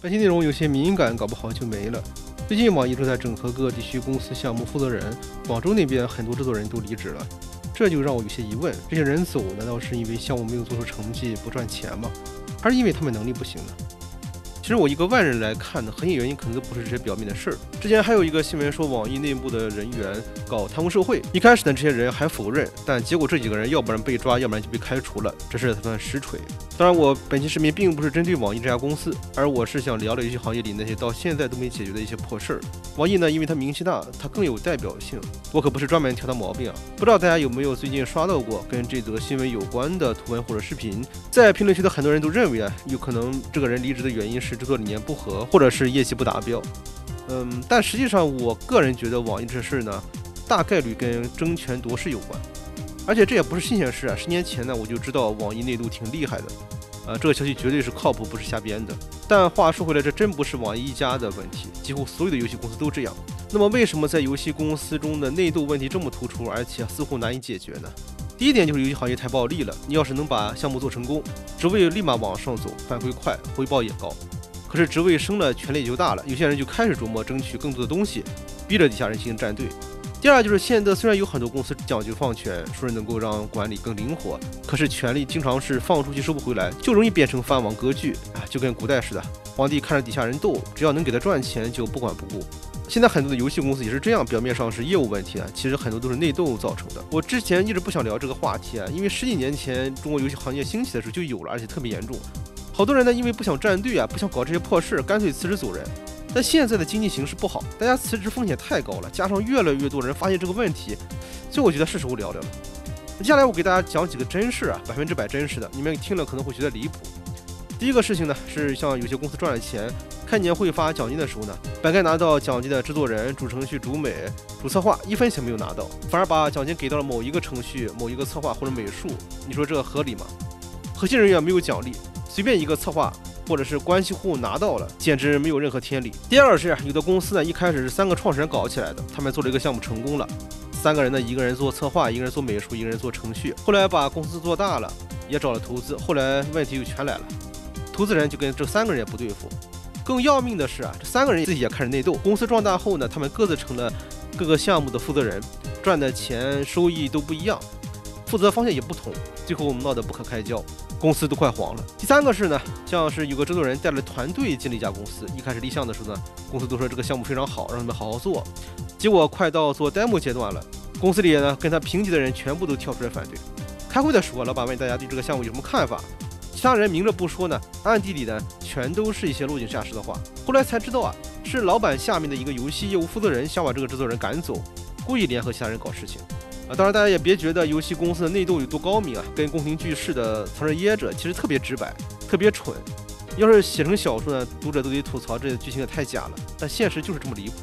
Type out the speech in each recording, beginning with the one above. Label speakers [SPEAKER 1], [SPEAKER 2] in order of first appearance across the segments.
[SPEAKER 1] 本期内容有些敏感，搞不好就没了。最近网易正在整合各地区公司项目负责人，广州那边很多制作人都离职了，这就让我有些疑问：这些人走，难道是因为项目没有做出成绩不赚钱吗？还是因为他们能力不行呢？其实我一个外人来看呢，核心原因可能都不是这些表面的事儿。之前还有一个新闻说，网易内部的人员搞贪污受贿，一开始呢这些人还否认，但结果这几个人要不然被抓，要不然就被开除了，这事才算实锤。当然，我本期视频并不是针对网易这家公司，而我是想聊聊游戏行业里那些到现在都没解决的一些破事儿。网易呢，因为它名气大，它更有代表性，我可不是专门挑它毛病啊。不知道大家有没有最近刷到过跟这则新闻有关的图文或者视频？在评论区的很多人都认为啊，有可能这个人离职的原因是制作理念不合，或者是业绩不达标。但实际上我个人觉得网易这事呢，大概率跟争权夺势有关。而且这也不是新鲜事啊，10年前呢我就知道网易内部挺厉害的，这个消息绝对是靠谱，不是瞎编的。但话说回来，这真不是网易一家的问题，几乎所有的游戏公司都这样。那么为什么在游戏公司中的内斗问题这么突出，而且似乎难以解决呢？第一点就是游戏行业太暴利了，你要是能把项目做成功，职位立马往上走，反馈快，回报也高。可是职位升了，权力也就大了，有些人就开始琢磨争取更多的东西，逼着底下人进行站队。第二就是现在虽然有很多公司讲究放权，说是能够让管理更灵活，可是权力经常是放出去收不回来，就容易变成藩王割据啊，就跟古代似的，皇帝看着底下人斗，只要能给他赚钱就不管不顾。现在很多的游戏公司也是这样，表面上是业务问题啊，其实很多都是内斗造成的。我之前一直不想聊这个话题啊，因为10几年前中国游戏行业兴起的时候就有了，而且特别严重。好多人呢因为不想站队啊，不想搞这些破事，干脆辞职走人。但现在的经济形势不好，大家辞职风险太高了，加上越来越多人发现这个问题，所以我觉得是时候聊聊了。接下来我给大家讲几个真事啊，100%真实的，你们听了可能会觉得离谱。第一个事情呢，是像有些公司赚了钱，开年会发奖金的时候呢，本该拿到奖金的制作人、主程序、主美、主策划1分钱没有拿到，反而把奖金给到了某一个程序、某一个策划或者美术，你说这合理吗？核心人员没有奖励，随便一个策划或者是关系户拿到了，简直没有任何天理。第二是有的公司呢，一开始是3个创始人搞起来的，他们做了一个项目成功了，3个人呢，一个人做策划，一个人做美术，一个人做程序。后来把公司做大了，也找了投资，后来问题又全来了，投资人就跟这3个人也不对付。更要命的是啊，这3个人自己也开始内斗。公司壮大后呢，他们各自成了各个项目的负责人，赚的钱收益都不一样，负责方向也不同，最后闹得不可开交，公司都快黄了。第3个是呢，像是有个制作人带了团队进了一家公司，一开始立项的时候呢，公司都说这个项目非常好，让他们好好做。结果快到做 demo 阶段了，公司里呢跟他平级的人全部都跳出来反对。开会的时候，老板问大家对这个项目有什么看法，其他人明着不说呢，暗地里呢全都是一些落井下石的话。后来才知道啊，是老板下面的一个游戏业务负责人想把这个制作人赶走，故意联合其他人搞事情。当然大家也别觉得游戏公司的内斗有多高明啊，跟宫廷剧似的藏着掖着，其实特别直白，特别蠢。要是写成小说呢，读者都得吐槽这剧情也太假了，但现实就是这么离谱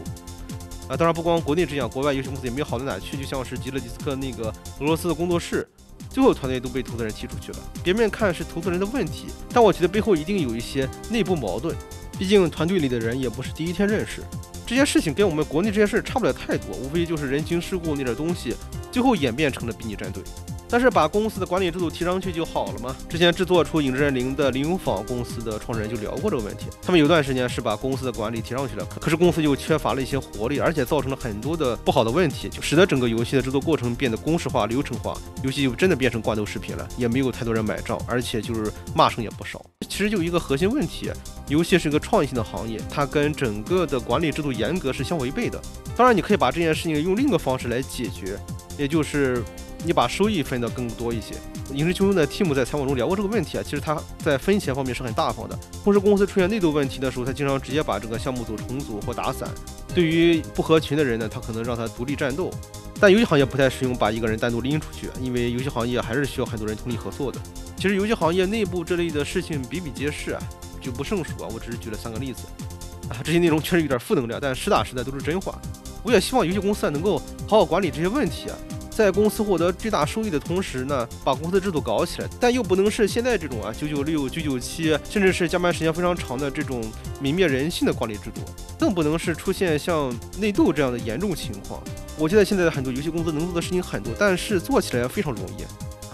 [SPEAKER 1] 啊！当然不光国内这样，国外游戏公司也没有好到哪去，就像是极乐迪斯科那个俄罗斯的工作室，最后团队都被投资人踢出去了。表面看是投资人的问题，但我觉得背后一定有一些内部矛盾，毕竟团队里的人也不是第一天认识。这些事情跟我们国内这些事差不了太多，无非就是人情世故那点东西，最后演变成了逼你站队。但是把公司的管理制度提上去就好了吗？之前制作出《影之刃零》的林永坊公司的创始人就聊过这个问题，他们有段时间是把公司的管理提上去了，可是公司又缺乏了一些活力，而且造成了很多的不好的问题，就使得整个游戏的制作过程变得公式化、流程化，游戏就真的变成罐头食品了，也没有太多人买账，而且就是骂声也不少。其实就一个核心问题，游戏是一个创意性的行业，它跟整个的管理制度严格是相违背的。当然你可以把这件事情用另一个方式来解决，也就是你把收益分得更多一些。影视圈的 Tim 在采访中聊过这个问题啊，其实他在分钱方面是很大方的。同时公司出现内斗问题的时候，他经常直接把这个项目组重组或打散。对于不合群的人呢，他可能让他独立战斗。但游戏行业不太适用把一个人单独拎出去，因为游戏行业还是需要很多人通力合作的。其实游戏行业内部这类的事情比比皆是啊，就不胜数啊。我只是举了3个例子啊，这些内容确实有点负能量，但实打实的都是真话。我也希望游戏公司能够好好管理这些问题啊，在公司获得最大收益的同时呢，把公司制度搞起来，但又不能是现在这种啊996、997，甚至是加班时间非常长的这种泯灭人性的管理制度，更不能是出现像内斗这样的严重情况。我觉得现在的很多游戏公司能做的事情很多，但是做起来非常容易，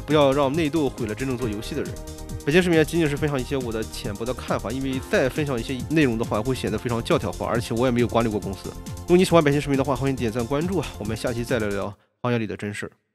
[SPEAKER 1] 不要让内斗毁了真正做游戏的人。本期视频仅仅是分享一些我的浅薄的看法，因为再分享一些内容的话，会显得非常教条化，而且我也没有管理过公司。如果你喜欢本期视频的话，欢迎点赞关注啊！我们下期再聊聊行业里的真事儿。